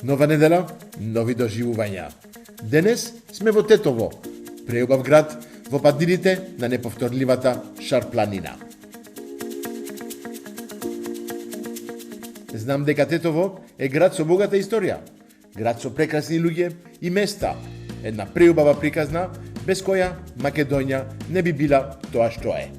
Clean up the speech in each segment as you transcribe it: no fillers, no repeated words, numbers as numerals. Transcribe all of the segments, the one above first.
Нова недела, нови доживувања. Денес сме во Тетово, преубав град во падините на неповторливата Шар-планина. Знам дека Тетово е град со богата историја, град со прекрасни луѓе и места, една преубава приказна без која Македонија не би била тоа што е.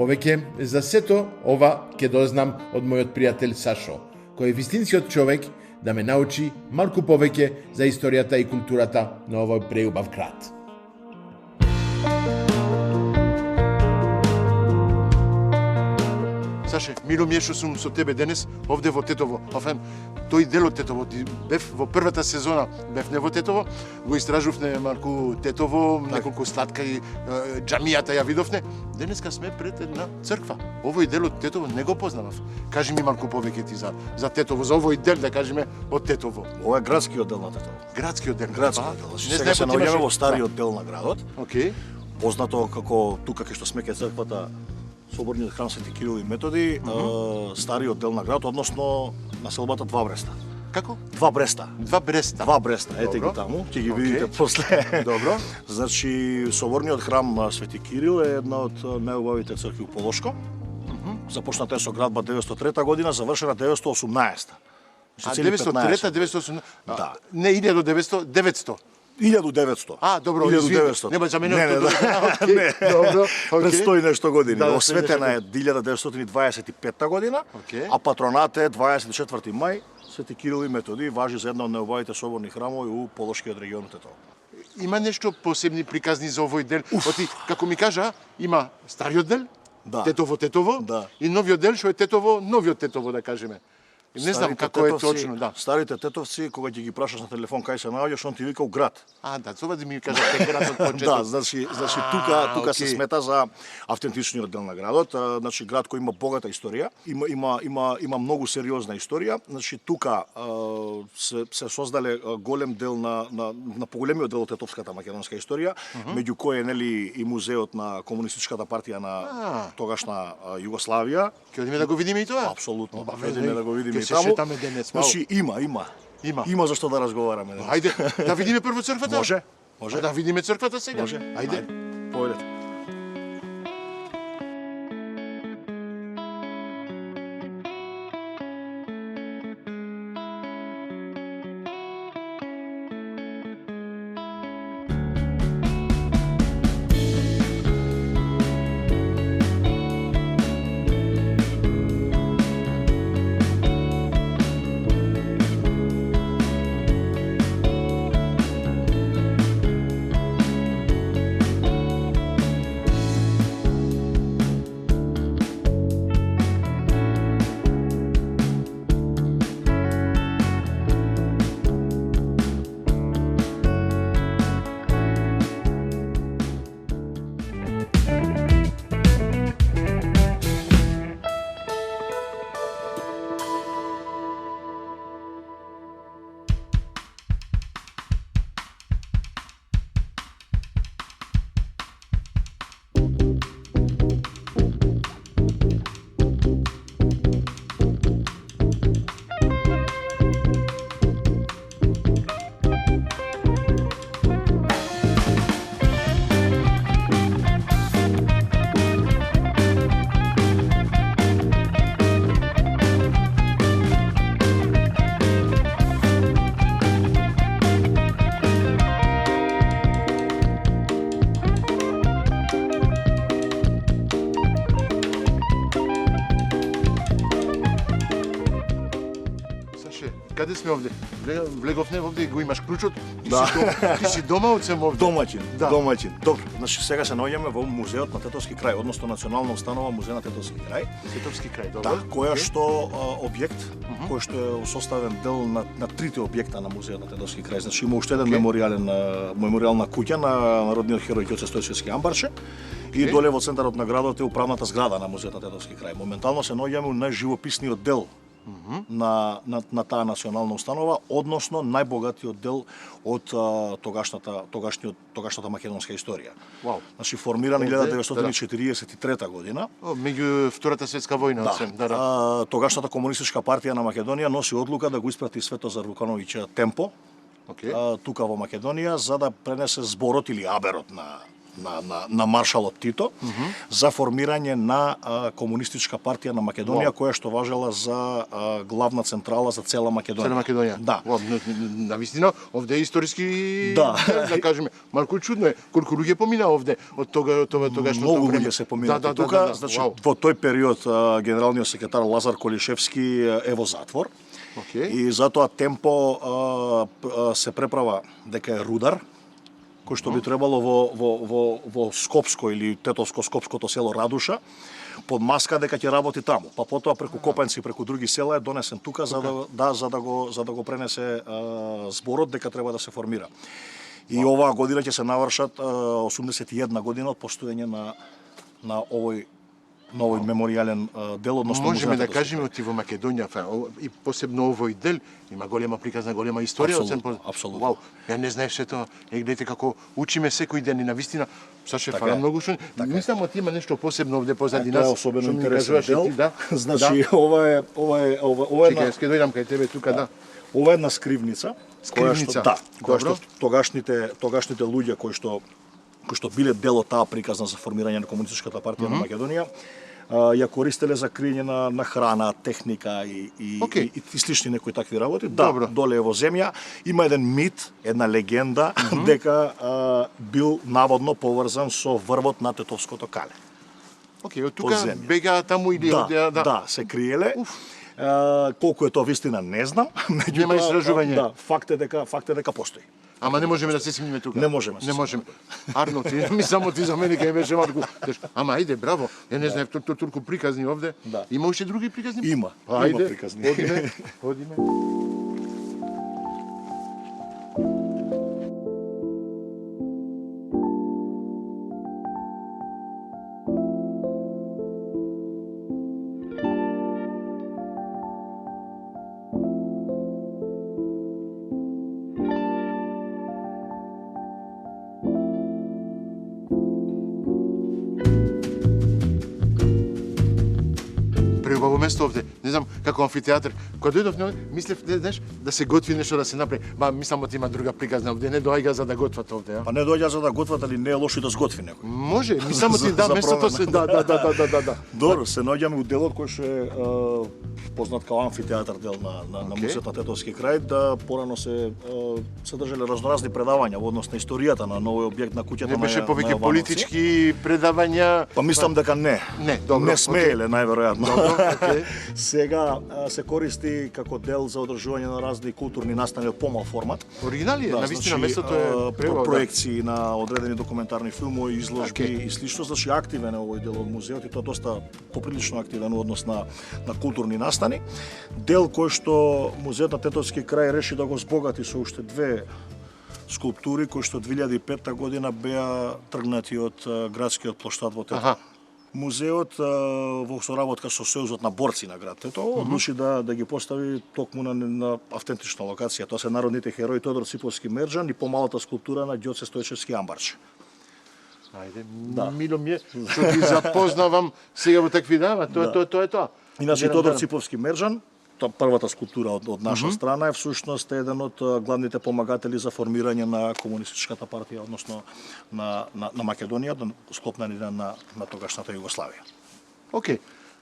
Повеќе за сето ова ќе дознам од мојот пријател Сашо, кој е вистинскиот човек да ме научи малку повеќе за историјата и културата на овој преубав град. Саше, мило ми е што сум со тебе денес овде во Тетово. Тој дел од Тетово, бев во првата сезона, бев не во Тетово, го истражувне малку Тетово, неколку сладка и џамијата ја видовне. Денеска сме пред една црква. Овој дел од Тетово не го познавав. Кажи ми малку повеќе ти за Тетово, за овој дел, да кажеме, од Тетово. Ова е градскиот дел на Тетово. Градскиот дел. Градскиот дел. Сега се наоѓаме во стариот дел на градот. Океј. Познато како тука кај што сме кај црквата Соборниот храм Свети Кирил и Методи, стариот дел на градот, односно населбата Два Бреста. Како? Два Бреста. Два Бреста. Два Бреста, ете ги таму, ќе ги видите после. Добро. Значи, Соборниот храм Свети Кирил е една од најубавите цркви у Полошко. Започната е со градба 903 година, завршена 918. А 903, 918? Да. Не 1900, 900. 1900. А, добро, 1900. Нема за мене. Не, Не. Добро. Пред 100 и нешто години. Да, Осветена е 1925 година, а патронат е 24 мај, Свети Кирил и Методи, важи за една од најубавите соборни храмови у Полошкиот регион Тетово. Има нешто посебни приказни за овој дел? Оти, како ми кажа, има стариот дел, Да. Тетово, Да. и новиот дел, што е Тетово, новиот Тетово, да кажеме. Не знам како е точно, да. Старите тетовци, кога ќе ги прашаш на телефон кај се наоѓаш, он ти вика у град. Да, това да ми кажете градот почеток. Да, значи тука се смета за автентичниот дел на градот, значи град кој има богата историја, има многу сериозна историја. Значи тука се создале голем дел на поголемиот дел од тетовската македонска историја, меѓу кои е нели и музеот на комунистичката партија на тогашна Југославија. Ќе одиме да го видиме и тоа? Апсолутно. Одиме да го видиме и се таму. шетаме денес малку. Значи има зашто да разговараме. Ајде, да видиме прво црквата? Може. Да видиме црквата сега? Може. Ајде. Појдете. каде сме овде? Влеговне овде, го имаш клучот? Да. Ти си домаоцем овде? Домаќин, Да. домаќин. Добро, значи сега се наоѓаме во музеот на Тетовски крај, односно Национална установа музеј на Тетовски крај. Тетовски крај, Да, добро. која што објект, кој што е составен дел на трите објекта на музеот на Тетовски крај. Значи има уште еден мемориална куќа на народниот херој Ѓоце Стојчевски Амбарче и доле во центарот на градот е управната зграда на музеот на Тетовски крај. Моментално се наоѓаме у најживописниот дел на таа национална установа, односно најбогатиот дел од тогашната македонска историја. Вау. Значи формиран 1943 година. Меѓу Втората светска војна, осем. Тогашната комунистичка партија на Македонија носи одлука да го испрати Светозар Вукановиќ Темпо тука во Македонија за да пренесе зборот или аберот на маршалот Тито за формирање на комунистичка партија на Македонија која што важела за главна централа за цела Македонија. Цела Македонија. Да. На вистина овде е историски да кажеме, малку чудно е колку луѓе помина овде од тогашното многу време. луѓе се помина тука, значи во тој период генералниот секретар Лазар Колишевски е во затвор. И затоа Темпо се преправа дека е рудар, кој што би требало во Скопско или Тетовско-Скопското село Радуша, под маска дека ќе работи таму. Па потоа преку Копанци, преку други села е донесен тука за да го пренесе зборот дека треба да се формира. И оваа година ќе се навршат 81 година од постоење на овој меморијален дел, односно можеме да кажеме оти во Македонија и посебно овој дел има голема приказна, голема историја. Апсолутно. Вау, ја не знаев сето. Гледате како учиме секој ден и на вистина Саше фала многу што. Мислам оти има нешто посебно овде позади нас. Тоа е особено интересен дел. Да. Значи ова е Чекај, ќе дојдам кај тебе тука, да. Ова е една скривница, која што тогашните луѓе кои што биле дел од таа приказна за формирање на комунистичката партија на Македонија, ја користеле за криење на храна, техника и слични некои такви работи. Да, доле во земја има еден мит, една легенда дека бил наводно поврзан со врвот на Тетовското кале. Од тука бега таму или да, се криеле. Колку е тоа вистина не знам, нема истражување. Да, факт е дека постои. Ама не можеме да се снимиме тука. Не можеме. Арно, ми само ти за мене кај беше малку тешко. Ама ајде, браво. Ја не знаев толку приказни овде. Има уште други приказни? Има. Има приказни. Одиме. Убаво место овде. Не знам како амфитеатар. Кога дојдов, мислев, знаеш, да се готви нешто да се направи. Мислам има друга приказна овде. Не доаѓа за да готват овде, Па не доаѓа за да готват, али не е лошо да сготви некој. Може, мислам местото се да. Добро, се наоѓаме у делот кој што е познат како амфитеатар дел на музеот на Тетовски крај, да порано се држале разноразни предавања во однос на историјата на новиот објект на куќата на Не беше повеќе политички предавања. Па мислам дека не. Не смееле најверојатно. Сега се користи како дел за одржување на разни културни настани од помал формат. Оригинали е, навистина местото е проекции на одредени документарни филмови, изложби и слично, значи активен е овој дел од музеот и тоа доста поприлично активен во однос на културни настани. Дел кој што музеот на Тетовски крај реши да го збогати со уште две скулптури кои што 2005 година беа тргнати од градскиот плоштад во Тетово. Музеот во соработка со Сојузот на борци на град Тетово одлучи да ги постави токму на автентична локација. Тоа се народните херои Тодор Циповски Мерџан и помалата скулптура на Ѓоце Стојчевски Амбарче. Ајде, мило ми е што ги запознавам сега во такви дава, тоа е тоа. Иначе Тодор Циповски Мерџан, првата скулптура од наша страна е всушност еден од главните помагатели за формирање на комунистичката партија, односно на Македонија, склопна на тогашната Југославија. Океј,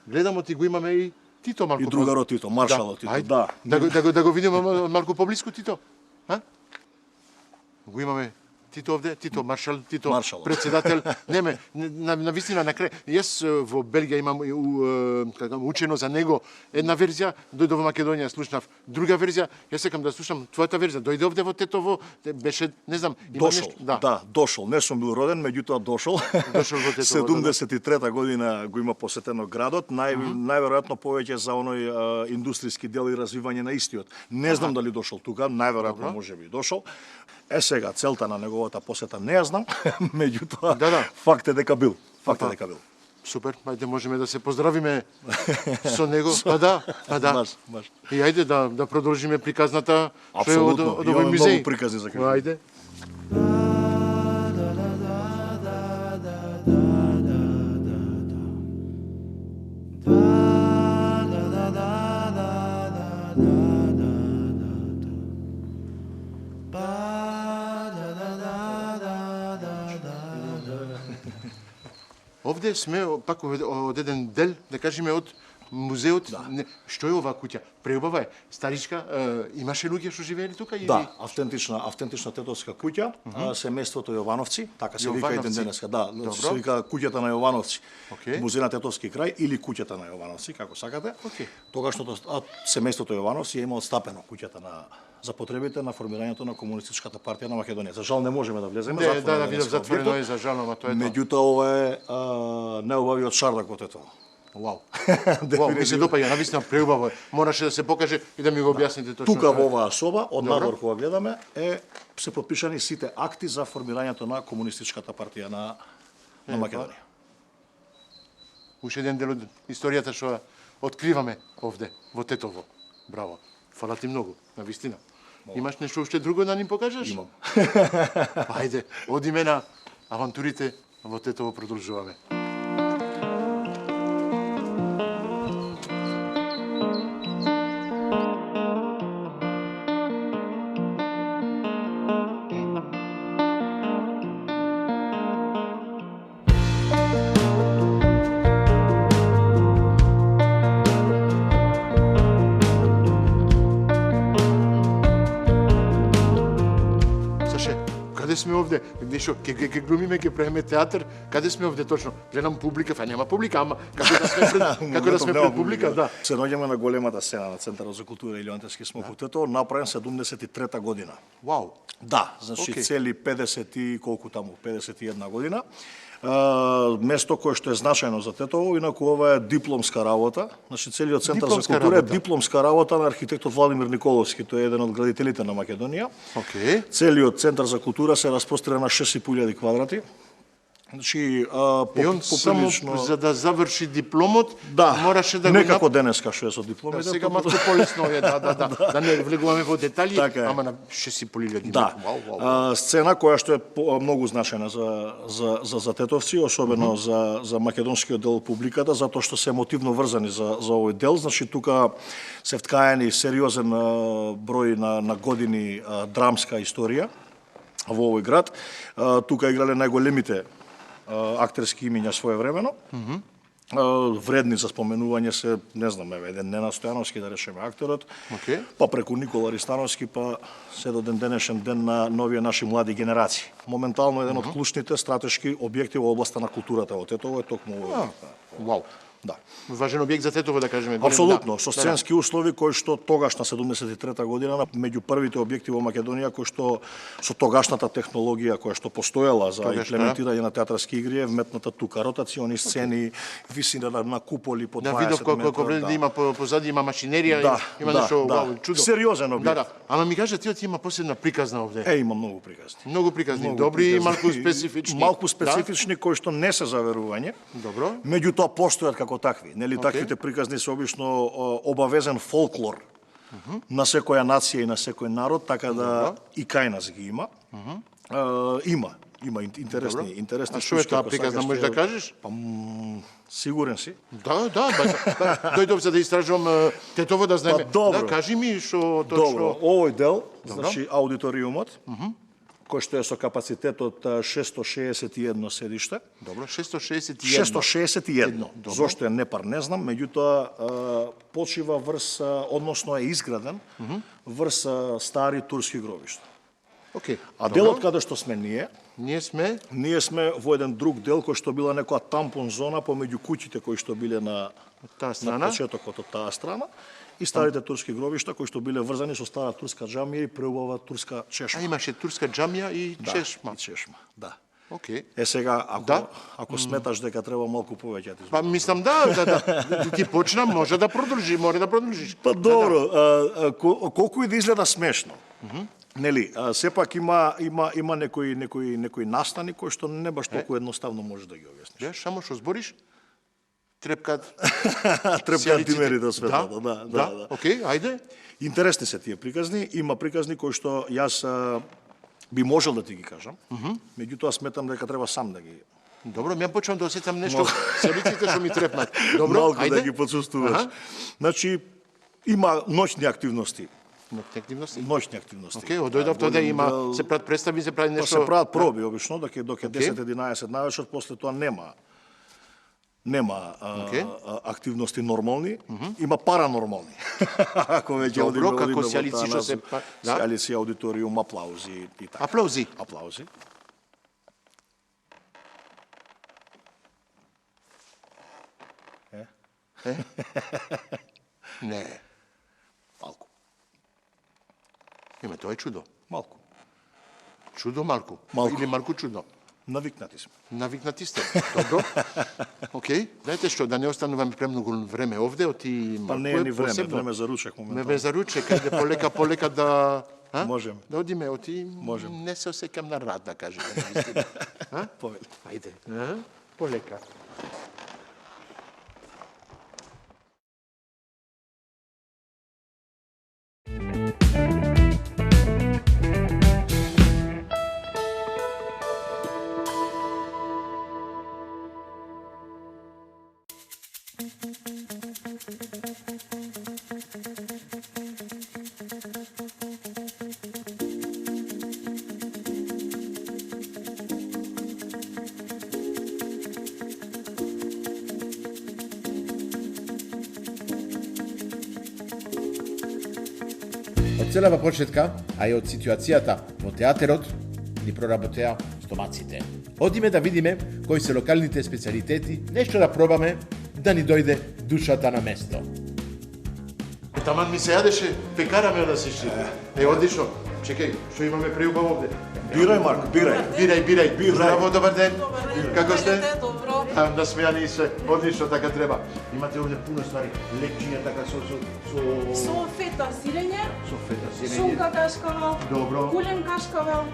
гледам ти го имаме и Тито малку. И другарот Тито, маршалот Тито, да. Да го видиме малку поблиску Тито, а? Го имаме Тито овде, Тито маршал, Тито Маршал. председател. На вистина на крај. Јас во Белгија имам учено за него една верзија, дојде во Македонија слушнав друга верзија. Јас сакам да слушам твојата верзија. Дојде овде во Тетово, беше, не знам, има Дошол, нешто. да, дошол. Не сум бил роден, меѓутоа дошол. Дошол во Тетово. 73-та година го има посетено градот, најверојатно повеќе за оној индустријски дел и развивање на истиот. Не знам дали дошол тука, најверојатно можеби дошол. Сега целта на неговата посета не ја знам, меѓутоа факт е дека бил. Факт е дека бил. Супер, ајде можеме да се поздравиме со него. Па да. Баш. И ајде да продолжиме приказната што е Апсолутно. од овој музеј. Многу приказни за кажа. Ајде. Овде сме пак од еден дел, да кажеме, од музеот. Што е оваа куќа? Преубава е. Старичка, имаше луѓе што живеели тука? Да, автентична тетовска куќа, семејството Јовановци, така се вика и ден денеска. Да, се вика куќата на Јовановци. Музеј на Тетовски крај или куќата на Јовановци, како сакате. Тогашното семејството Јовановци е имало стапено куќата за потребите на формирањето на Комунистичката партија на Македонија. За жал не можеме да влеземе, затворено е за жал, ама тоа е тоа. Меѓутоа ова е неубавиот шардак во Тетово. Вау, ми се допаѓа, навистина преубаво е. Мораше да се покаже и да ми го објасните точно. Тука во оваа соба, од надвор кога гледаме, се подпишани сите акти за формирањето на Комунистичката партија на Македонија. Уште еден дел од историјата што откриваме овде, во Тетово. Браво. Фала ти многу, навистина. Имаш нешто уште друго да ни покажеш? Имам. Ајде, одиме на авантурите во Тетово, продолжуваме. Каде сме овде? Нешто ќе глумиме, ќе правиме театар. Каде сме овде точно? Гледам публика, нема публика, ама како да сме пред публика, да. Се наоѓаме на големата сцена на Центарот за култура Илијантевски смок во Тетово, направен 73-та година. Вау. Да, значи цели 50 и колку таму, 51 година. Место кое што е значајно за Тетово, инаку ова е дипломска работа. Значи целиот Центар за култура е дипломска работа на архитектот Владимир Николовски, тој е еден од градителите на Македонија. Целиот Центар за култура се распрострира на 6.500 квадрати. Значи, и он само за да заврши дипломот, да, мораше да не како денеска што е со дипломите. Сега малку полесно е, да не влегуваме во детали, ама на 6.500. Да. Сцена која што е многу значајна за тетовци, особено за македонскиот дел публиката, затоа што се емотивно врзани за овој дел. Значи, тука се вткаени сериозен број на години драмска историја во овој град. Тука играле најголемите актерски имиња своевремено. Вредни за споменување се, не знам, еден Нена Стојановски, да речеме, актерот, па преку Никола Ристановски, па се до ден денешен ден на новија наши млади генерации. Моментално еден од клучните стратешки објекти во областа на културата во Тетово е токму овој. Вау. Да. Важен објект за Тетово, да кажеме. Апсолутно, со сценски услови кои што тогаш на 73-та година меѓу првите објекти во Македонија кои што со тогашната технологија која што постоела за имплементирање на театарски игри е вметната тука ротациони сцени, висина на куполи по 20 метра. На видов колку да има позади има машинерија, има нешто вау, чудо. Сериозен објект. Да. Ама ми кажа ти има посебна приказна овде. Има многу приказни. Многу приказни, добри и малку специфични. Малку специфични кои што не се за верување. Добро. Меѓутоа постојат како такви. Нели таквите приказни се обично обавезен фолклор на секоја нација и на секој народ, така да и кај нас ги има. Има интересни А што е таа приказна, можеш да кажеш? Сигурен си? Да, дојдов за да истражувам Тетово, да знаеме. Добро. Да, кажи ми што точно. Добро, овој дел, значи аудиториумот, кој што е со капацитет од 661 седиште. Добро, 661. 661. Зошто е непар, не знам, меѓутоа почива врз, односно е изграден врз стари турски гробишта. Океј. А делот каде што сме Ние сме во еден друг дел кој што била некоја тампон зона помеѓу куќите кои што биле на таа страна. На почетокот од таа страна и старите турски гробишта кои што биле врзани со стара турска џамија и преубава турска чешма. А имаше турска џамија и чешма. И чешма, да. Океј. Сега ако сметаш дека треба малку повеќе ти. Па мислам ти почна, може да продолжиш. Па добро, колку и да изгледа смешно. Нели, сепак има некои настани кои што не баш толку едноставно можеш да ги објасниш. Ја само што збориш, трепкат димерите од светлото, да. Океј, ајде. Интересни се тие приказни, има приказни кои што јас би можел да ти ги кажам, меѓутоа сметам дека треба сам да ги... Добро, ја почнам да осетам нешто, селиците што ми трепнат. Добро, малку ајде. да ги почувствуваш. Значи, има ноќни активности. Ноќни активности. Океј, одојдов тоа има, се прават представи, се прави нешто... Се прават проби, обично, доке 10-11 навечер, после тоа нема активности нормални, има паранормални. Ако веќе одиме како сијалици што се сијалици, аудиториум, аплаузи и така. Аплаузи. Не. Малку. Тоа е чудо. Малку. Чудо малку. Или малку чудо. Навикнати сме. Навикнати сте. Добро. Океј. Знаете што, да не остануваме премногу време овде, оти па не е ни време за ручек моментално. Ме за ручек, ајде полека да можеме. Да одиме, можеме. Не се осеќам на рад, да кажем. Повели. Ајде. Полека. Од целава почетка, а и од ситуацијата во театерот, ни проработеа стомаците. Одиме да видиме кои се локалните специалитети, нешто да пробаме, да ни дојде душата на место. Таман ми се јадеше пекараме да се штири. Одлично. Чекај, што имаме преубаво овде? Бирај, Марко, бирај. Бирај. Здраво, добар ден. Како сте? Добро. Насмејани се, одлично, така треба. Имате овде пуно ствари, лекчиња така со фета сирење. Со фета сирење. Шунка кашкавал. Добро. Кулен кашкавал.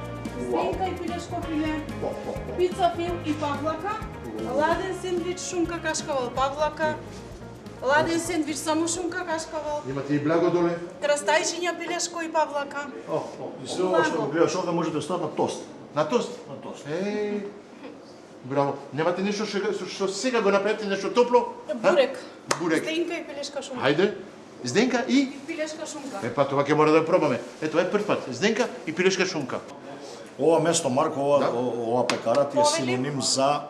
Зdenka и пилешко филе. Пица фил и павлака. Ладен сендвич, шунка кашкавал, павлака. Ладен сендвич, само шунка кашкавал. Имате и благо доле? Крастајчиња, пилешко и павлака. И се ова што го гледаш овде може да стане на тост. На тост? На тост. Браво. Немате нешто што сега го направите, нешто топло? Бурек. Бурек. Зdenka и пилешка шунка. Хајде. Зденка и Пилешка шунка. па тоа ќе мора да пробаме. Тоа е прв пат. Зденка и пилешка шунка. Ова место, Марко, ова пекара ти е синоним за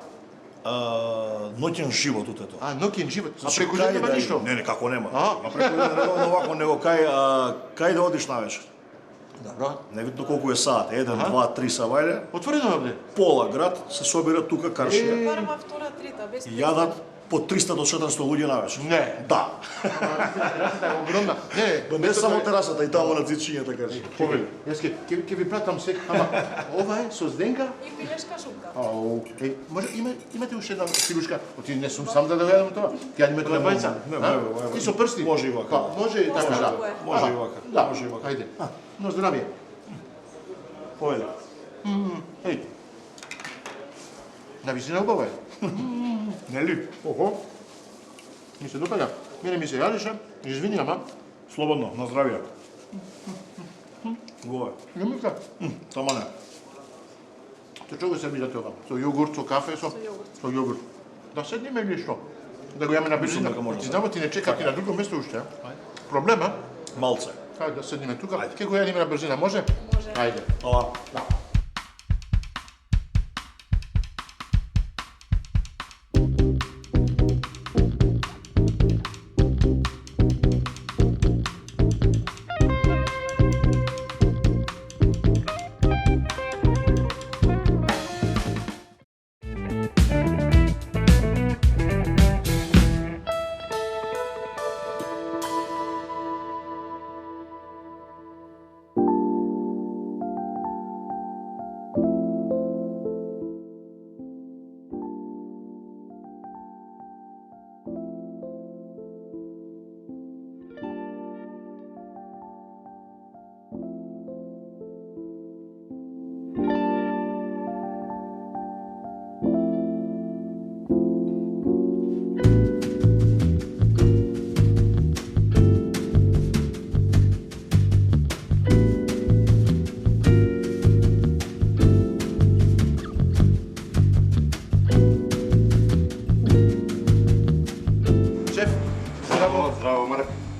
ноќен живот утето. Ноќен живот. А преку ден нема ништо? Не, како нема. А преку ден нема овако, него кај да одиш навечер. Добро. Невитно колку е саат, 1, 2, 3 савајле. Отворено овде. Пола град се собира тука каршија. Прва, втора, трета, без Јадат по 300 до 400 луѓе навечер. Не. Да. Терасата е огромна. Не само терасата, и таму на цичињата каршија. Повели. Јас ќе ви пратам се. Ама ова е со зденка и пилешка шунка. Може имате уште една пилушка? Оти не сум сам да гледам тоа. Ќе имате на бајца. И со прсти. Може и вака. Може и така да. Може и вака. Да, може и вака. Ајде. Но здравје. Повели. Еј. На висина убаво е. Нели? Охо. Ми се допаѓа. Мене ми се јадеше. Извини, ама. Слободно, на здравје. Го е. Не мислам. Тома не. Со чого се бидате ова? Со јогурт, со кафе, со јогурт. Да седниме или што? Да го јаме на брзина. Ти знамо ти не чекати на друго место уште. Проблема? Малце. Хајде да седниме тука. Ке го јадиме на брзина, може? Може. Ајде. Ова.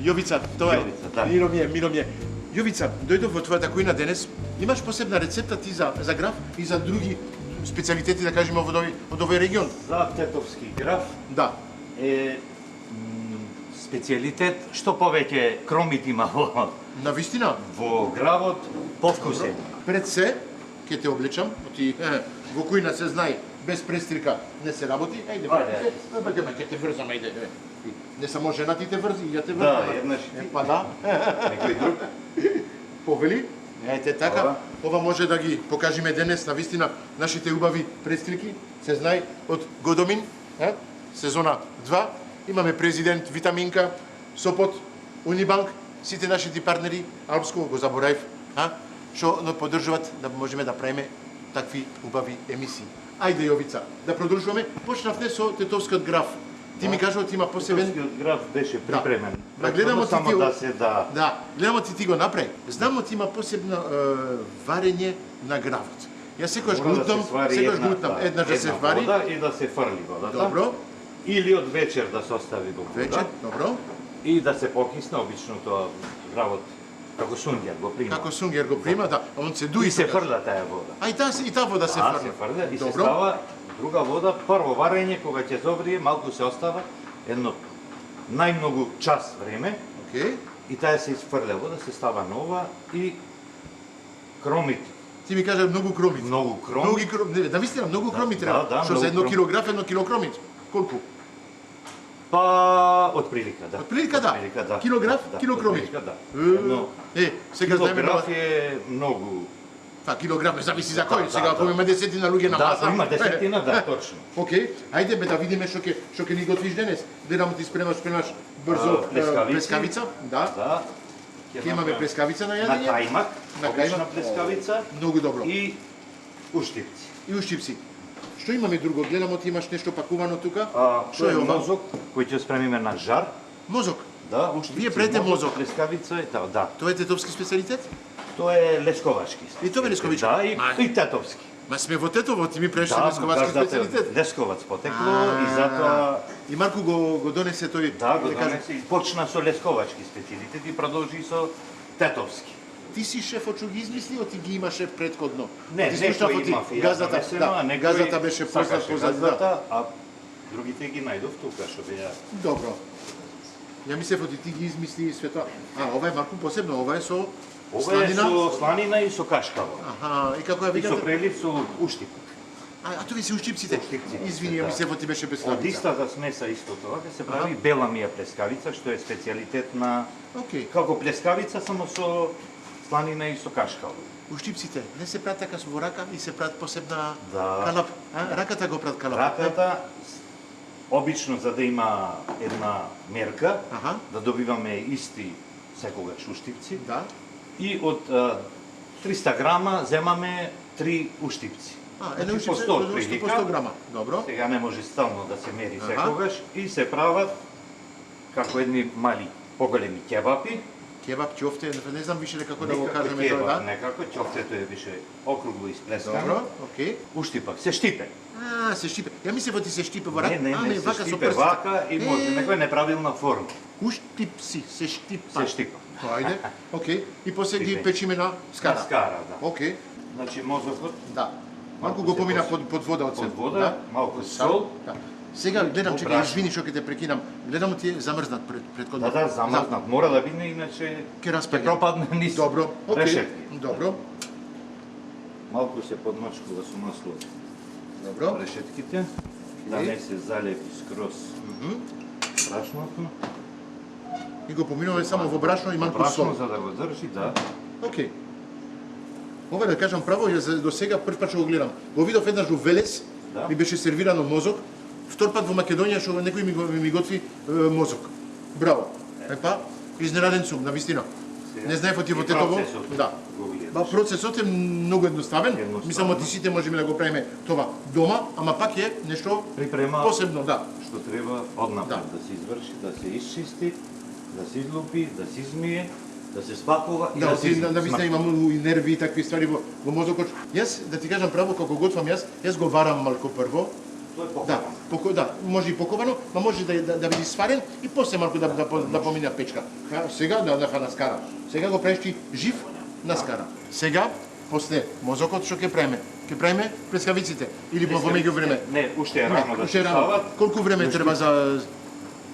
Јовица, тоа е. Јовица, да. Мило ми е. Јовица, дојдов во твојата кујна денес. Имаш посебна рецепта ти за граф и за други специјалитети, да кажеме, од овој регион? За тетовски граф Да. е специјалитет што повеќе кромит има На вистина. во гравот, повкусен. Пред се, ќе те облечам, оти во кујна се знае, без престрика не се работи. Ајде, ќе те врзам, ајде. Не само женатите врзи, ја те врзам. Да, еднаш ти. Па да. Некој друг. Повели? Ете така, ова може да ги покажеме денес на вистина нашите убави престрики, се знае од Годомин, сезона 2. Имаме президент Витаминка, Сопот, Унибанк, сите нашите партнери, Алпско, го забораев, што не поддржуват да можеме да правиме такви убави емисии. Ајде Јовица, да продолжуваме. Почнавте со тетовскиот граф. Ти ми кажа, има посебен... Тетовскиот граф беше припремен. Да, гледам ти само да се да... Да, гледам ти го направи. Знам ти има посебно варење на графот. Јас секогаш глутам, еднаш да се вари. Вода и да се фрли водата. Добро. Или од вечер да се остави во вода. Вечер, добро. И да се покисне, обично тоа гравот како сунгер го прима. Како сунгер го прима, да, он се дуи. И се фрла таа вода. А и таа вода се фрла. се фрла и се Добро. става друга вода, прво варење кога ќе зоврие, малку се остава, едно најмногу час време. Океј. И таа се изфрля вода, се става нова и кромит. Ти ми кажа многу кромит. Многу кромит. Многу кромит. Да вистина, многу кромит треба. да, Што многу за 1 кромит. килограф, 1 кило кромит. Колку? Па, од прилика, да. Од прилика, да. Килограф, кило кромит. Од прилика, да. Но, сега знаеме килограф е многу. Па килограм, зависи за кој. Да, Сега ако да. има десетина луѓе на Да, маса. ако има десетина, да, точно. Океј, ајде бе да видиме што ќе ни готвиш денес. Гледам ти спремаш брзо плескавица. Да. Да. Ќе имаме плескавица на На јадење. кајмак, На обична кајмак. плескавица Многу добро. и уштипци. И ушчипци. Што имаме друго? Гледам ти имаш нешто пакувано тука. Што Тоа е е ова? мозок кој ќе спремиме на жар. Мозок. Да, уштипци. Вие правите мозок. Плескавица и тоа, да. Тоа е тетовски специјалитет? Тоа е лесковачки. И тоа е лесковички? Да, и Ма. тетовски. Ма сме во Тетово, ти ми правиш Да, лесковачки газдата специјалитет. Лесковац потекло и затоа И Марко го донесе тој. да го да кажем, донесе и почна со лесковачки специјалитет и продолжи со тетовски. Ти си шефот што ги измислил, ти ги имаше предходно. Не, ти слушнав некој од има фијата газата, месено, да, а некој газата беше познат сакаше позад, да. газата, а другите ги најдов тука што беа. Добро. Ја мислев од ти ги измисли све тоа. Ова е Марко посебно, ова е со Ова е со сланина и со кашкава. Аха, и како ја И со викате? прелив со уштип. А тоа се ушчипците. Уштипците, Извини, ја да. мислев од ти беше Од плескавица. истата смеса исто тоа ќе се прави бела мија плескавица, што е специјалитет на Океј. како плескавица само со сланина и со кашкава. Ушчипците не се прават така во рака и се прават посебна Да. калап. Раката го прават калап. Раката обично за да има една мерка, Аха. да добиваме исти секогаш уштипци. Да. И од 300 грама земаме 3 уштипци. Едно Значи, по ушчипце 100 по 100 прилика. грама. Добро. Сега не може стално да се мери Аха. секогаш и се прават како едни мали поголеми кебапи. Кебаб, ќофте, не знам више како да го Некако кажеме тоа, кебап, да? некако ќофтето е више округло исплескано. Добро, океј. Уштипак се штипе. Се штипе. Ја мислев ти се штипе во рака. Не, се вака со штипе прстите. вака и може некоја неправилна форма. Уштипси, се штипа. Се штипа. Ајде, океј. И после ги Штипе. печиме на скара. На скара, да. Океј, Значи мозокот да. Малку Малку го се помина пос- под вода од под се. вода, Да. малку сол. Да. Сега гледам, Во чекај, брашно. извини што ќе те прекинам. Гледам ти е замрзнат предходно. Да, замрзнат. Мора да биде, иначе Ќе распаѓа. пропадне низ Добро, океј. решетки. Добро, Малку се подмачкува со масло добро. решетките, да не се залеви скроз брашното. И го поминуваме само во брашно и малку Брашно сол. за да го држи, да. Океј. Ова да кажам право, ја до сега прв пат што го гледам. Го видов еднаш во Велес, Да. ми беше сервирано мозок. Втор пат во Македонија што некој ми готви мозок. Браво. Епа, изненаден сум, на вистина. Не знаев ти во И Тетово. процесот Да. го гледаш. Ба процесот е многу едноставен. Едноставен. Мислам од сите можеме да го правиме това дома, ама пак е нешто Припрема посебно, да. што треба однапред Да. да се изврши, да се исчисти, да се излупи, да се измие, да се спакува и Да, да се ти на вистина имам и нерви и такви ствари во мозокот. Јас да ти кажам право како готвам јас го варам малку прво Тоа е Да, поковано. да, може и поковано, но може да биде сварен и после малку да помине печка. Сега да на скара. Сега го правиш ти жив на скара. Сега после мозокот што ќе правиме? Ќе правиме плескавиците или во меѓу време? Не, уште е рано да Уште се е рано. стават. Колку време треба за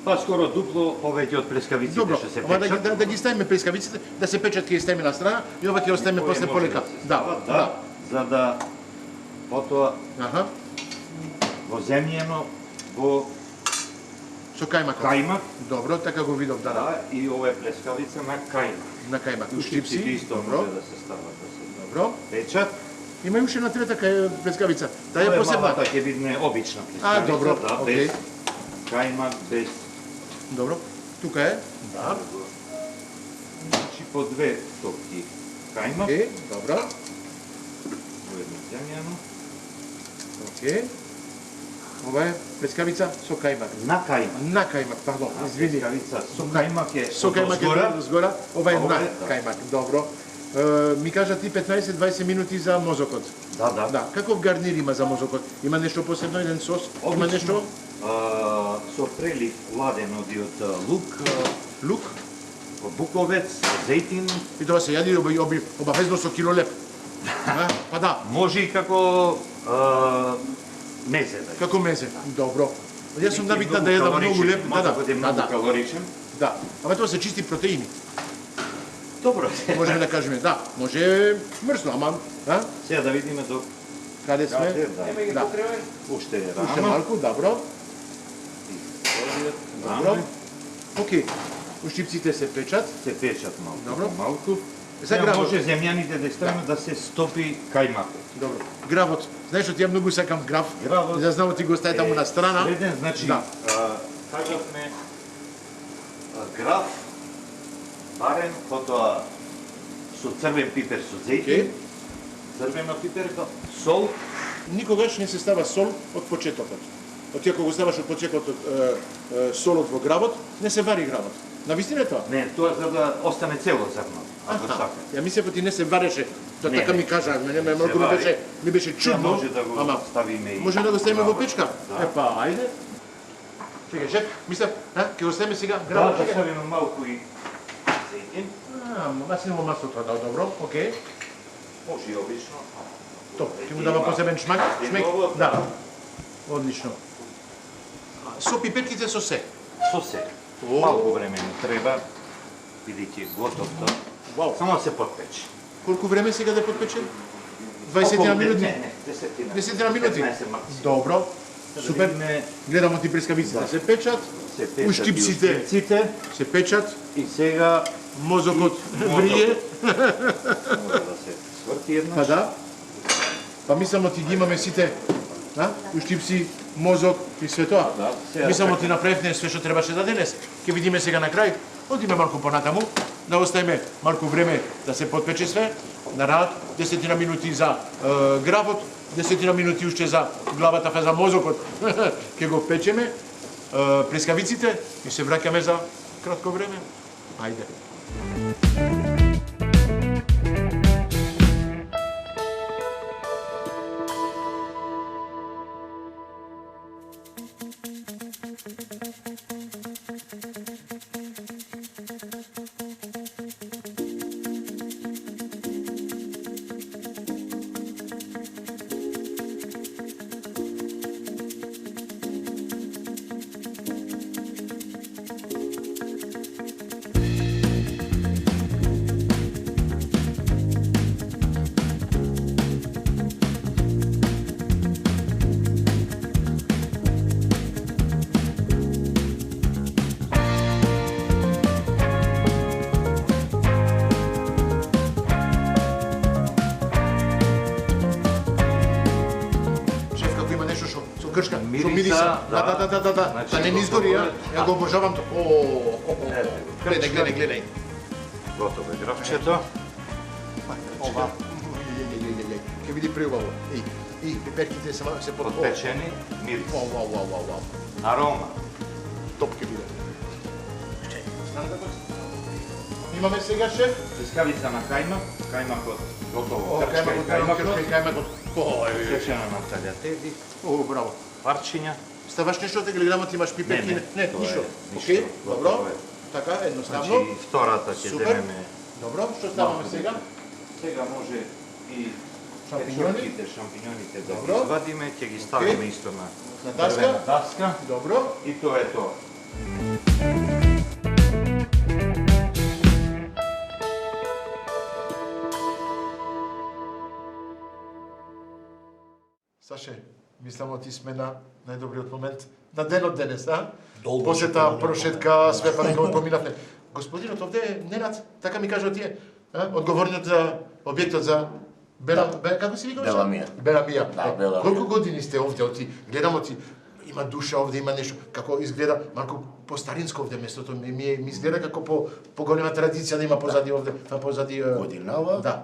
Па скоро дупло повеќе од плескавиците Добро, што се ама печат. да ги ставиме плескавиците, да се печат ќе ги ставиме на страна и ова ќе оставиме после Може полека. се Да, стават, да. За да потоа Аха. во земјено во Со кајмак. кајмак, Добро, така го видов, да. да, и ова е плескавица на кајмак. На кајмак. Ушчипците Ушчипци. исто Добро. може да се стават, да се Добро. печат. Има и уште на трета плескавица. Таа Тоа е е посебна. малата ќе бидне обична плескавица, добро, да, окей. без кајмак, без Добро. Тука е. Да. Значи по 2 топки кајмак, Окей, добро. во едно земјано, Окей. Ова е плескавица со кајмак. на кајмак. На кајмак, пардон, извини. Плескавица со кајмак е Со кајмак одозгора. е згора, ова е на Ова е, да. кајмак. Добро. Ми кажа ти 15-20 минути за мозокот. Да, да. Да, каков гарнир има за мозокот? Има нешто посебно, еден сос? Има нешто? Со прелив ладен од лук, Лук? буковец, зејтин, И тоа се јади обавезно со килолеп. Па да, може и како мезе да. како мезе. Добро. Јас сум навикна да јадам многу леп. Да, Мозокот е многу да. калоричен. Да. Ама тоа се чисти протеини. Добро. Можеме да кажеме, да. Може мрсно, ама, Сега да видиме до каде сме? каде, да. Да. Уште е Уште рано. малку, добро. Добро. Добро. Окей. Ушчипците се печат. Се печат малку. Добро. Малку. Сега Сега гравот. може земјаните да ставиме да се стопи кајмакот. Добро. Гравот. Знаеш што ти ја многу сакам грав. Гравот За знамо ти го стави таму на страна. Среден, значи, Да. кажавме граф, барен, потоа со црвен пипер со зејтин, Окей. црвено пиперко, сол, Никогаш не се става сол од почетокот. Од ти ако го ставаш од почетокот солот во гравот, не се вари гравот. Навистина е тоа? не, тоа за да остане цело зрно, ако сака. Ја мислев ти не се вареше. Тоа Не, така не. ми кажа, мене малку ми вари. беше чудно. Може да го ама ставиме и може да го ставиме во гравот. печка. Да. Епа, ајде. Чекај, шеф, мислев, ќе го ставиме сега Да, гравот. да чекај. ставиме малку и зејтин, Маслиново масло тоа, да, добро, окей. може и обично. То, ќе му дава посебен шмак. Шмек, Ново, да. Одлично. Со пиперките со се. Со се. О. Малку време не треба, бидејќи готовто. Вау. Само да се подпече. Колку време сега да подпече? 20 минути? Не, 10 10 минути? 15 максимум. Добро. Да Супер. видиме, Гледаме ти прескавиците да се печат, се печат ушчипците и ушчипците. се печат, И сега мозокот мозокот. врие. мора да се сврти еднаш. Па да. Па мислам ти ги имаме сите, ушчипци, мозок и све тоа. Да, сега Мислам така. ти направивме све што требаше за денес. Ќе видиме сега на крај. Одиме малку понатаму, да оставиме малку време да се подпече све. На рад, 10 минути за гравот, 10 минути уште за главата, за мозокот. Ќе го печеме, прескавиците и се враќаме за кратко време. Ајде. Шеф, како има нешто што кршка, што Мириса, мириса. да. Да. Значи, Да не ни изгори, ја го обожавам тоа. Гледај. Готово е графчето. Ова. Ќе види преубаво. И пиперките се Подпечени, мирис, Вау. арома. Топ ќе биде. Имаме сега шеф. Плескавица на кајмак, кајмакот готово, крчка и Кајмакот. кајмакот. Сечена на талјатеди. Браво. парчиња. Ставаш нешто да гледам, ти имаш пипетки? Не, тоа ништо. е, Окей, ништо. добро. Готово е. Така, едноставно. Значи, втората ќе Супер. земеме. Добро, што ставаме сега? Сега може и Шампиньони? шампиньоните да Добро. ги извадиме, ќе ги ставиме исто на даска? дрвена даска. Добро. И тоа е тоа. Саше, мислам ти сме на најдобриот момент на денот денес, а? Долго После ќе таа поминам прошетка, све па некој поминавме. Господинот овде е Ненад, така ми кажа тие, а? Одговорниот за објектот за како се викаш? Беламија. Беламија. Да, Беламија. Колку години сте овде? Оти гледам оти има душа овде, има нешто. Како изгледа малку по-старинско овде местото ми изгледа како по голема традиција да има позади овде, позади Годинава Да.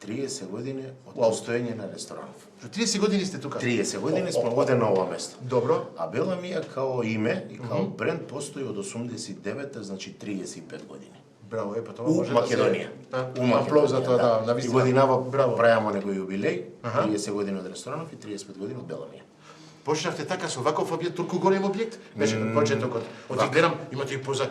30 години од постоење на ресторанов. Што 30 години сте тука? 30 години сме овде на ова место. Добро. А Беламија као име и као бренд постои од 89-та, значи 35 години. Браво, па тоа У може Македонија. Да У се... Аплауз за Македонија, тоа, да, И навистина. годинава Браво. правиме него јубилеј, Аха. 30 години од ресторанов и 35 години од Беламија. Почнавте така со ваков објект, толку голем објект? Беше почетокот. Оти гледам, имате и позад,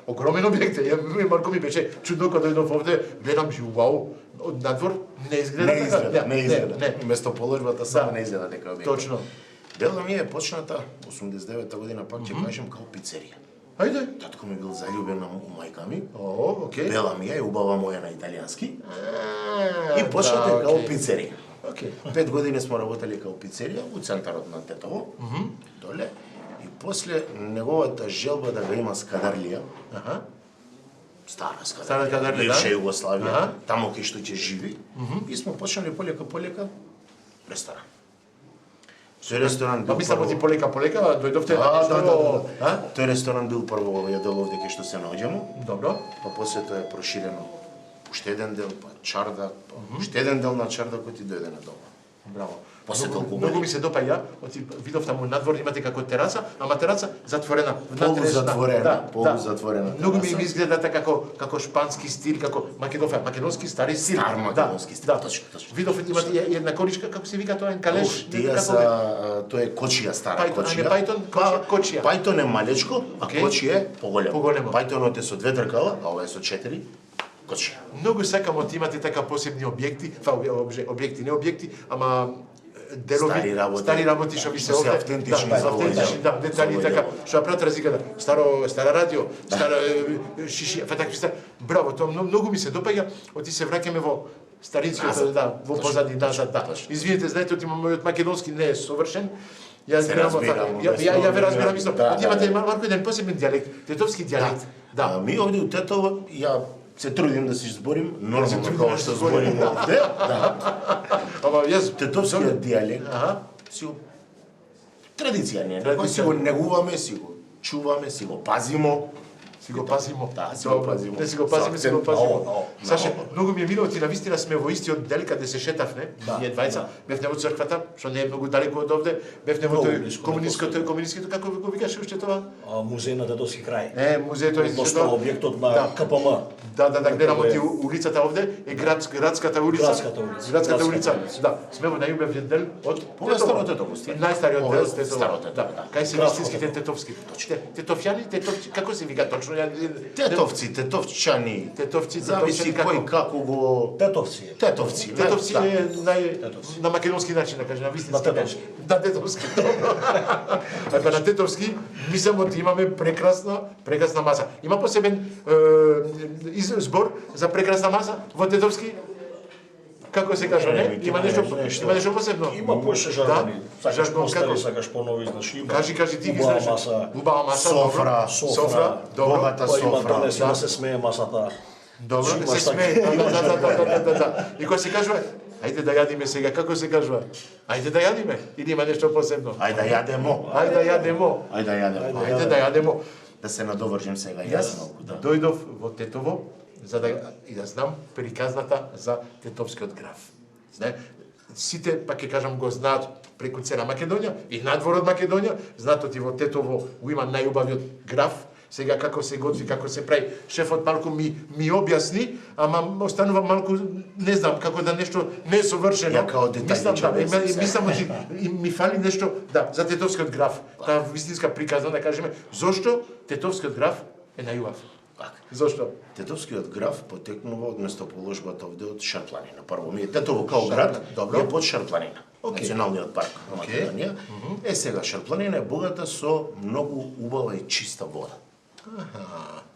огромен објект е. Марко ми беше чудно кога дојдов овде, гледам и вау, од надвор не изгледа така. Не изгледа. Не. Место положбата само Да. не изгледа дека објект. Точно. Беламија е почната 89-та година, пак ќе кажем као пицерија. Ајде. Татко ми бил заљубен у мајка ми. О, окей. Беламија е убава моја на италијански. И И почнате као пицерија. Окей. 5 години сме работели као пицерија у центарот на Тетово, доле. И после неговата желба да го има скадарлија, Аха. стара Стара скадарлија, скадарлија, бивша да. Југославија, Аха. таму кај што ќе живи, и сме почнали полека ресторан. Тој ресторан Па бил мислам ти полека, дојдовте на Да, нешто. да. Тој ресторан бил прво во овој дел овде кај што се наоѓаме, Добро. па после тоа е проширено уште еден дел, па чардак, па уште еден дел на чардакот и дојде на дома. Браво. После толку Многу ми се допаѓа, оти видов таму надвор имате како тераса, ама тераса затворена, Полузатворена, Да, полузатворена Многу ми тераса. изгледа така како шпански стил, како македонски стари стил. Стар македонски стил, Да. точно, точно. Видов имате една количка, како се вика тоа, ен калеш. Тие са, тоа е кочија, стара Пајтон, кочија. а не пајтон, кочија. Пајтон е малечко, а Окей. кочија е поголемо. Поголемо. Пајтонот е со 2 тркала, а ова е со 4 кочија. Многу сакам оти имате така посебни објекти, објекти, не објекти, ама делови, Стари работи, што ви се што се овде, автентични да, за овој автентични, дел. да, детали За овој така, дел. што ја прават разликата, стара радио, стара шишија, такви стар. Браво, тоа многу ми се допаѓа, оти се враќаме во старинскиот, Назад. да, во Точно, позади назад, да. точно. Извинете, знаете, оти мојот македонски не е совршен. Јас Се гледам, разбирам, ја ве разбирам исто. да, Оти да, имате да. малку еден посебен дијалект, тетовски дијалект. Да. Ми овде у Тетово, ја се трудим да се зборим нормално трудим како да што се зборим. зборим овде. Да. Ама јас Тетовскиот дијалект Аха. си го традиција не, Традиција. си го негуваме, си го чуваме, си го пазимо. Си го пазимо. Да, си го пазимо. Не си го пазиме, Со си го акцент пазимо. на ово. Саше, многу ми е мило, ти навистина сме во истиот дел каде се шетавме, ние двајца, бевме во црквата, што не е многу далеко од овде, бевме во Многу тој блиско, комунистското, како го викаше уште тоа? Музеј на Тетовски крај. Музеето е Односно објектот на КПМ. Да, гледам Како е? оти улицата овде, е градската улица. Градската улица. Градската Градската улица. улица. Да, сме во најубавиот дел од Ова е старо Тетово, И најстариот Ова дел е од Тетово. старо Тетово, да. Кај се Градското вистинските тетовски. Тетовјани, како се вика точно? Тетовци, тетовчани. Тетовци, Зависи кој како го Тетовци. Тетовци. Тетовци да. е Тетовци. на македонски начин, да кажем, на вистински На тетовски. начин. Да, тетовски. Па на тетовски мислам оти имаме прекрасна маса. Има посебен збор за прекрасна маса во тетовски? Како се кажа, не? Има нешто посебно. Има поише жаргони. Сакаш жаргон, постари, како? сакаш понови, знаеш, има. Кажи, ти ги Убава знаеш. маса. Убава маса, Софра, софра, добро. богата Па има софра. донес, има се смее масата. Добро, Си имаш се смее. Да. И кога се кажува, ајде да јадиме сега, како се кажува? Ајде да јадиме или има нешто посебно? Ајде да јадемо. Ајде да јадемо. Ајде да јадемо. Ајде да јадемо. Да се надовршим сега јас малку, да. Дојдов во Тетово за да знам приказната за Тетовскиот граф. Не? Сите, па ќе кажам, го знаат преку цела Македонија и надвор од Македонија, знаат оти во Тетово го има најубавиот граф, сега како се готви, како се прави. Шефот малку ми објасни, ама останува малку, не знам, како да нешто не е совршено. Ја као детајличар, Мислам, ми фали нешто, да, за Тетовскиот граф, таа вистинска приказна, да кажеме, зошто Тетовскиот граф е најубав? Зошто? Тетовскиот граф потекнува од местоположбата овде од Шарпланина. Прво ми е Тетово као град, добро. е под Шарпланина. Националниот парк на Македонија. Е сега Шарпланина е богата со многу убава и чиста вода.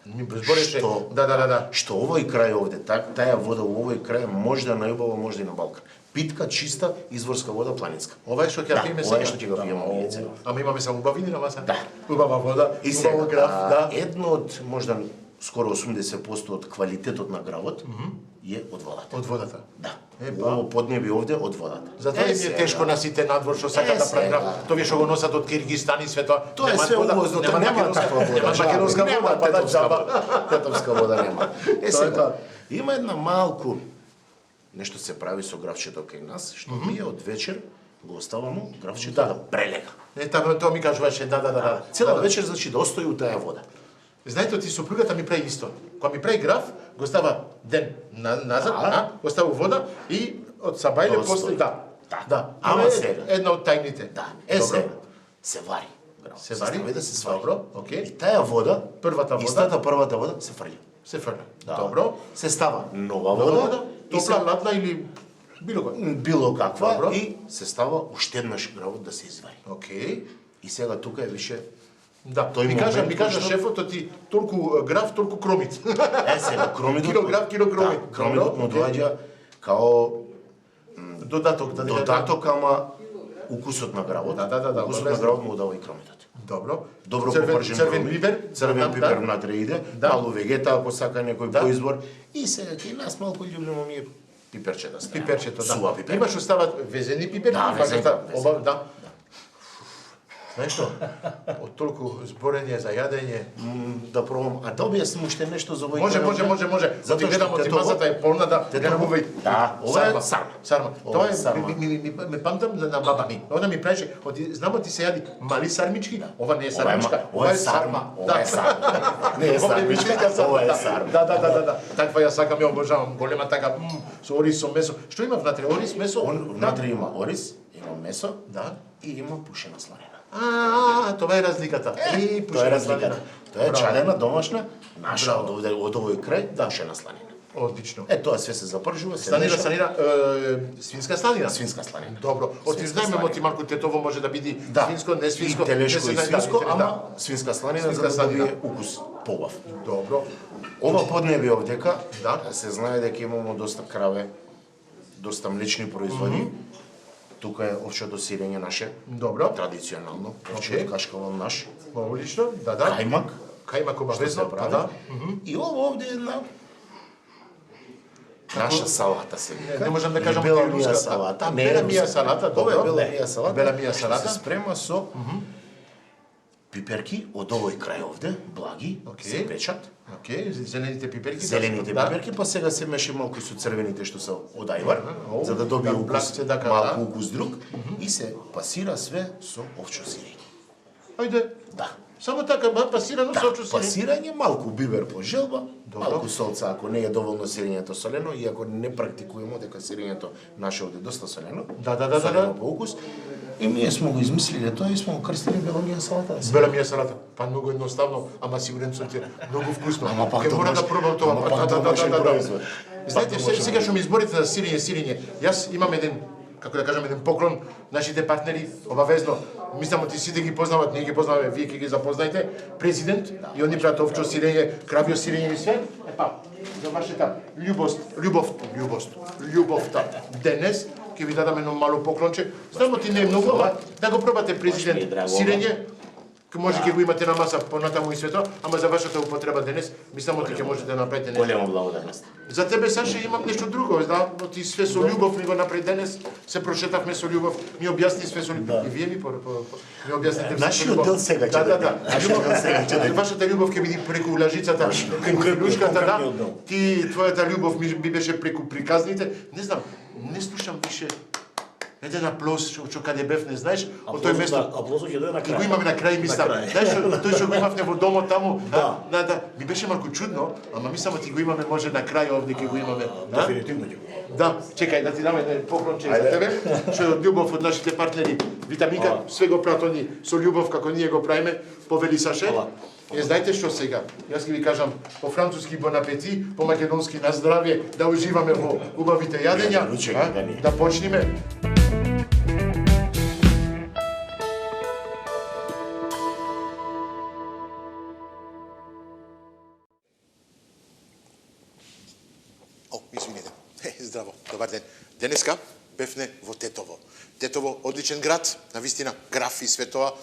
Ми збореше, да. Што овој крај овде, таа вода у овој крај може да најубава, може и на Балкан. Питка, чиста, изворска вода, планинска. Ова е што ќе пиеме сега. Ова е што ќе го пиеме ние сега. Ама имаме само убавини на маса? Да. Убава вода, И убаво граф, да. едно од можда скоро 80% од квалитетот на гравот е од водата. Од водата. Да. Ово поднеби овде од водата. Затоа им е тешко на сите надвор што сакат да прават граф. Тоа што го носат од Киргизстан и све тоа. Тоа е све увозно, тоа нема таква вода. Нема македонска вода, па да джаба. Тетовска вода нема. Тоа е Сега, тоа. има една малку нешто се прави со графчето кај нас, што ние од вечер го оставаме графчето да прелега. Тоа ми кажуваше, да. Цела вечер значи да остои у таа вода. Знаете, ти сопругата ми прави исто. Кога ми прави граф, го става ден назад, го става у вода и од сабајле Тоа после, стои. да. Ама Ама сега. една од тајните. Да, Добро. сега се вари. граф. Се вари? стави да се свари. Добро, окей. И таа вода, Првата вода? истата првата вода се фрли. Се фрля. Да. Добро. Се става нова Вода, вода, и се топла, ладна или било која. било каква Добро. и се става уште еднаш гравот да се извари. Окей. И сега тука е више Да, Тој ми кажа момент кој што- шефот ти толку граф, толку кромит. сега кромидот. Кило граф, кило кромит. Да, кромидот му Добро, доаѓа као Додаток, да додаток, ама укусот на гравот. Да, Укусот на обрезно. гравот му дава и кромидот. Добро. Добро Црвен попржен кромид, пипер, црвен да, пипер да. внатре иде, Да. малу вегета ако сака некој Да. поизвор и сега кај нас малку љубимо ми е пиперче да стави. Пиперчето, да. Сува пипер. Имаш остават везени пипери, Да, па везени, да, везени. оба, да. Знаеш што? Од толку зборење за јадење. Да пробам. А да објасним уште нешто за овој Може. Затоа Затоа што гледам од Тетово- масата е полна да гледам овој. Да, ова е сарма. Сарма. Ова Тоа е е сарма. ме памтам на баба ми. Она ми правеше, знамо ти се јади мали сармички, ова не е сармичка, Ова е сарма. Ова е сарма. Не е Ова ми сармичка, вика ова е да. сарма. Да. Таква ја сакам, ја обожавам. Голема така, со ориз, со месо. Што има внатре? Ориз, месо? Внатре има ориз, има месо, Да. и има пушена сланина. Това е разликата. И Тоа е разликата. Тоа е Браво. чадена домашна, наша Браво. од овде од овој крај, пушена сланина. Одлично. Тоа све се запржува, се Сланина, меша. сланина, свинска сланина. Свинска сланина. Добро. Оти Свинска знаеме сланина. моти малку тетово може да биде свинско, не свинско. И телешко не и се знае, свинско, да, ама свинска сланина за Свинска да сланина. добие укус побав. Добро. Ова поднебе овдека, Да. се знае дека имamo доста краве, доста млечни производи. Тука е овчето сирење наше, Добро. традиционално, Окей. овчето кашкавал наш, Одлично. Да. кајмак, Кајмак што обавезно, се прави. да. И ова овде е една наша салата се вика. Не можам да Или кажам бела ти руска мија салата. Не бела е мија руска. салата, Ова е добро. бела мија салата. Бела мија салата. Што се спрема со пиперки од овој крај овде, благи, Окей. се печат. Окей, зелените пиперки. Зелените да. пиперки, па сега се меши малку со црвените што се од ајвар, Оу, за да добие да, укус, блакце, така, малку да. укус друг, и се пасира све со овчо сирење. Ајде. Да. Само така, пасирано со очу сирење. Пасирање, малку бибер по желба, Добро. малку солца ако не е доволно сирењето солено, иако не практикуваме дека сирењето наше овде е доста солено. Да. Солено по укус. И ние сме го измислиле тоа и сме го крстили бела мија салата. Да се Бела мија салата. Па многу едноставно, ама сигурен сум ти многу вкусно. Ама пак Ке мора домаш- да пробам тоа. ама Па, пак домашен производ. Знаете, Пак домашен сега што ми изборите за сирење, јас имам еден, како да кажам, еден поклон нашите партнери, обавезно. Мислам ти сите ги познават, ние ги познаваме, вие ќе ги запознаете. Президент и они прават овчо сирење, кравјо сирење и све. Епа, за вашата љубовта денес ќе ви дадам едно мало поклонче. Знамо ти не е многу, ама да го пробате президент Баш ми е драго, сирење. Може ќе го имате на маса понатаму и свето, ама за вашата употреба денес, мислам ти ќе можете да направите нешто. голема благодарност. За тебе, Саша, имам нешто друго, да, ти све со љубов ми го направи денес, се прошетавме со љубов, ми објасни све со љубов. И вие ми ми објасните све со Нашиот љубов. дел сега ќе да, да да. Нашиот дел сега ќе да Вашата љубов ќе биде преку лажицата, преку хлебушката, да. конкретниот дел. Ти твојата љубов ми беше преку приказните. Не знам, не слушам више еден аплоз, што каде бев, не знаеш, од тој место. Аплозот ќе дојде на И крај. го имаме на крај, мислам. На крај. Знаеш, тој што го имавме во домот таму, Да. ми беше малку чудно, ама мислам ти го имаме може на крај овде ќе го имаме. Да? Дефинитивно ќе го. Да, чекај да ти дам еден поклонче за тебе, што е од љубов од нашите партнери. Витаминка, све го пратони со љубов како ние го правиме, повели Саше. Знаете што сега? Јас ќе ви кажам по француски бон апети, по македонски на здравје, да уживаме во убавите јадења. Да почнеме. Извинете. Здраво, добар ден. Денеска бевне во Тетово. Тетово, одличен град, навистина, граф и све тоа.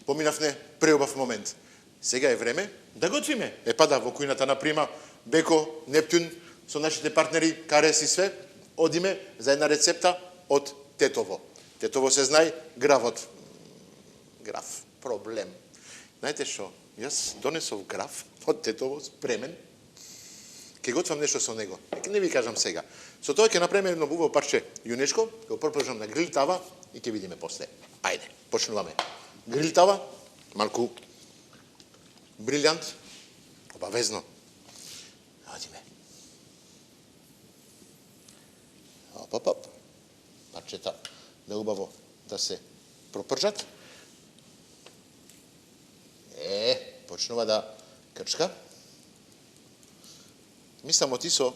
Поминавне преубав момент. Сега е време да готвиме. Да, во кујната на Прима, Беко, Нептун, со нашите партнери, Карес и све, одиме за една рецепта од Тетово. Тетово се знае гравот. Граф, проблем. Знаете што? Јас донесов граф од Тетово, спремен. Ке готвам нешто со него. Не ви кажам сега. Со тоа ќе направиме едно убаво парче јунешко, ќе го пропржам на грил тава и ќе видиме после. Ајде, почнуваме. Грил тава, малку брилјант, обавезно. Одиме. Оп. Парчета да убаво да се пропржат. Почнува да крчка. Мислам оти со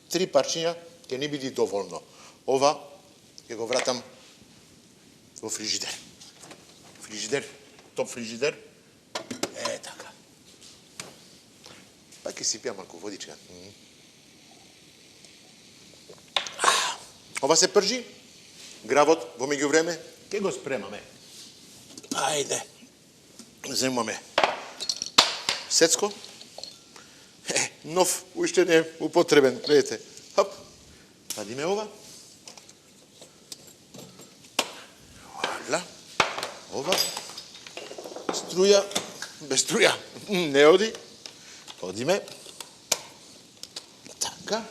3 парчиња ќе не биде доволно. Ова ќе го вратам во фрижидер. Топ фрижидер. Така. Па ќе си пија малку водичка. Ова се пржи. Гравот во меѓувреме ќе го спремаме. Ајде. Земаме сецко. Нов, уште не е употребен, гледате. Хоп, вадиме ова. Вуаля. Ова. Струја, без струја, не оди. Одиме. Така.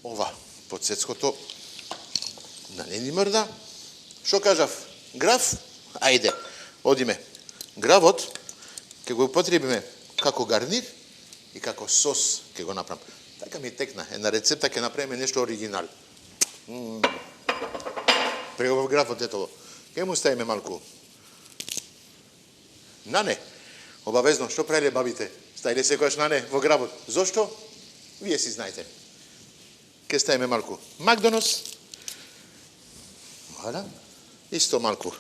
Ова, под сецкото да не ни мрда. Шо кажав? Граф? Ајде, одиме. Гравот ќе го употребиме како гарнир и како сос ќе го направам. Така ми текна. Една рецепта ќе направиме нешто оригинал. Преубав графот Тетово. Ке му ставиме малку нане. Обавезно, што правиле бабите? Ставиле секојаш нане во гравот. Зошто? Вие си знаете. Ке ставиме малку Макдонос. Валя. Исто малку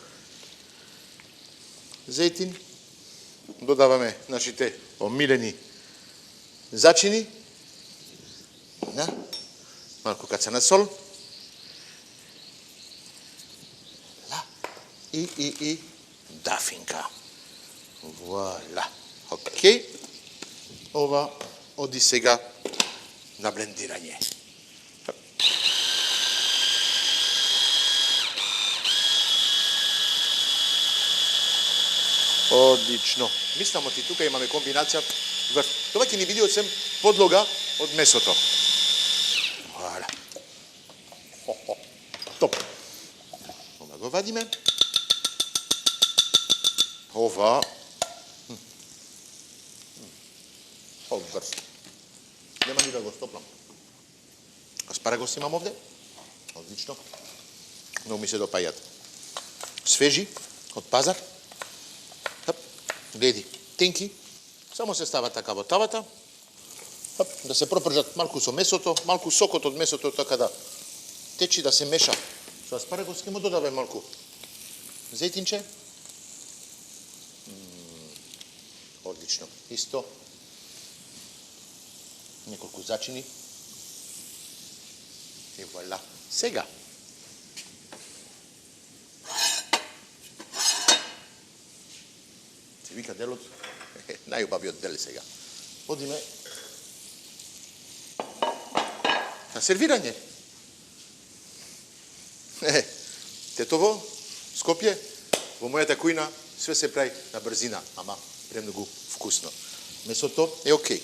зејтин. Додаваме нашите омилени зачини. Малку кацана сол. И дафинка. Вуаля. Окей. Ова оди сега на блендирање. Одлично. Мислам оти тука имаме комбинација врв. Тоа ќе ни биде осем подлога од месото. Вуаля. Топ. Ова го вадиме. Ова. Брз. Нема ни да го стоплам. Аспарагос имам овде. Одлично. Многу ми се допајат. Свежи од пазар. Гледи, тенки, само се става така во тавата, да се пропржат малку со месото, малку сокот од месото, така да течи, да се меша. Со аспарагос ќе му додаваме малку зејтинче. Одлично. Исто. Неколку зачини. И вуаля. Сега. Вика делот, најубавиот дел сега. Одиме на сервирање. Тетово, Скопје, во мојата кујна све се прави на брзина, ама премногу вкусно. Месото е окей.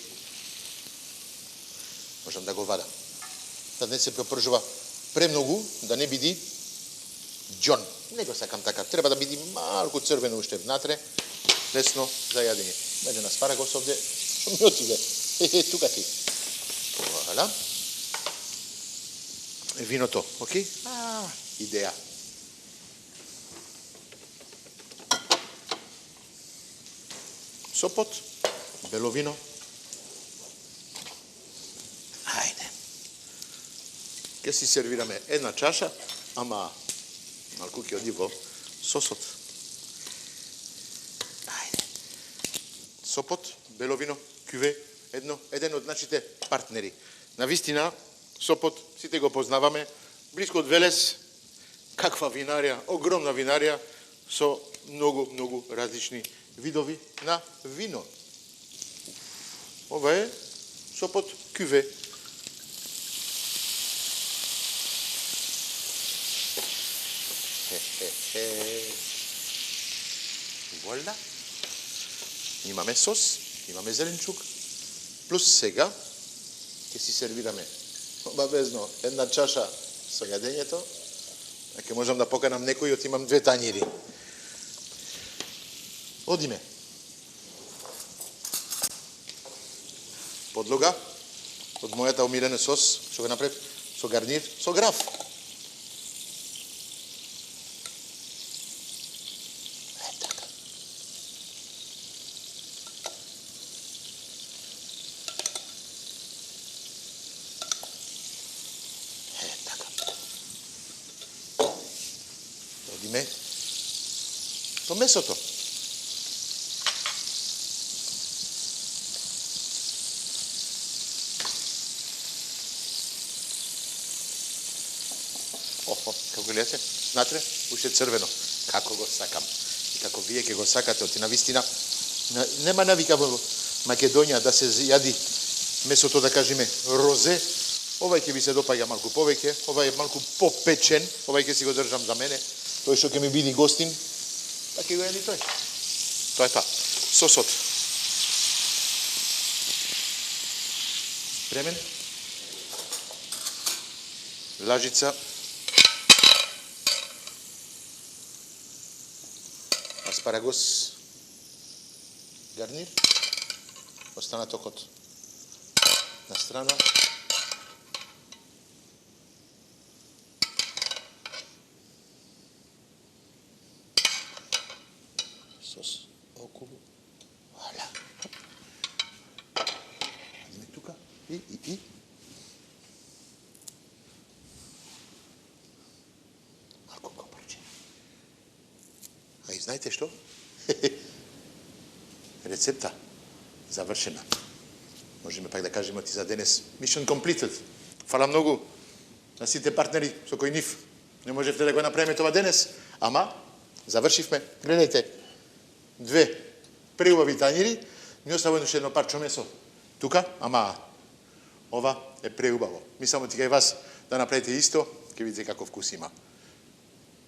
Можам да го вадам. Да не се пропржува премногу, да не биди John. Не го сакам така. Треба да биде малку црвено уште внатре. Лесно за јадење. Мене на спарагос овде. Што ми отиде? Тука ти. Вуаля. Виното, окей? Идеја. Сопот, бело вино. Ајде. Ке си сервираме една чаша, ама малку ќе оди во сосот. Ајде. Сопот, бело вино, кюве, еден од нашите партнери. Навистина, Сопот, сите го познаваме, близко од Велес, каква винарија, огромна винарија, со многу различни видови на вино. Ова е Сопот кюве. Вуаля. Имаме сос, имаме зеленчук, плюс сега ќе си сервираме обавезно една чаша со јадењето, а ќе можам да поканам некој, од имам 2 тањири. Одиме. Подлога од мојата омилена сос, што го направив со гарнир, со граф. Така. Така. Одиме со месото. Како гледате, внатре, уште црвено. Како го сакам. И како вие ќе го сакате, оти навистина, нема навика во Македонија да се јади месото, да кажеме, розе. Овај ќе ви се допаѓа малку повеќе, овај е малку попечен, овај ќе си го држам за мене. Тој што ќе ми биде гостин, па ќе го јади тој. Тоа е тоа. Сосот. Спремен. Лажица. Аспарагос, гарнир, остана токот на страна. Сос околу. Валя. Идеме тука. И. Малку копарче. А и знаете што? Рецепта завршена. Можеме пак да кажеме ти за денес. Mission completed. Фала многу на сите партнери со кои нив не можевте да го направиме тоа денес, ама завршивме. Гледајте, 2 преубави тањири, ми остава уште едно парче месо. Тука, ама ова е преубаво. Ми само ти кај вас да направите исто, ќе видите каков вкус има.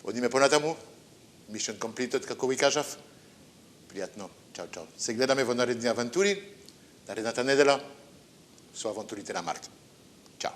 Одиме понатаму. Mission completed, како ви кажав. Пријатно. Чао. Се гледаме во наредни авантури, наредната недела, со авантурите на Март. Чао.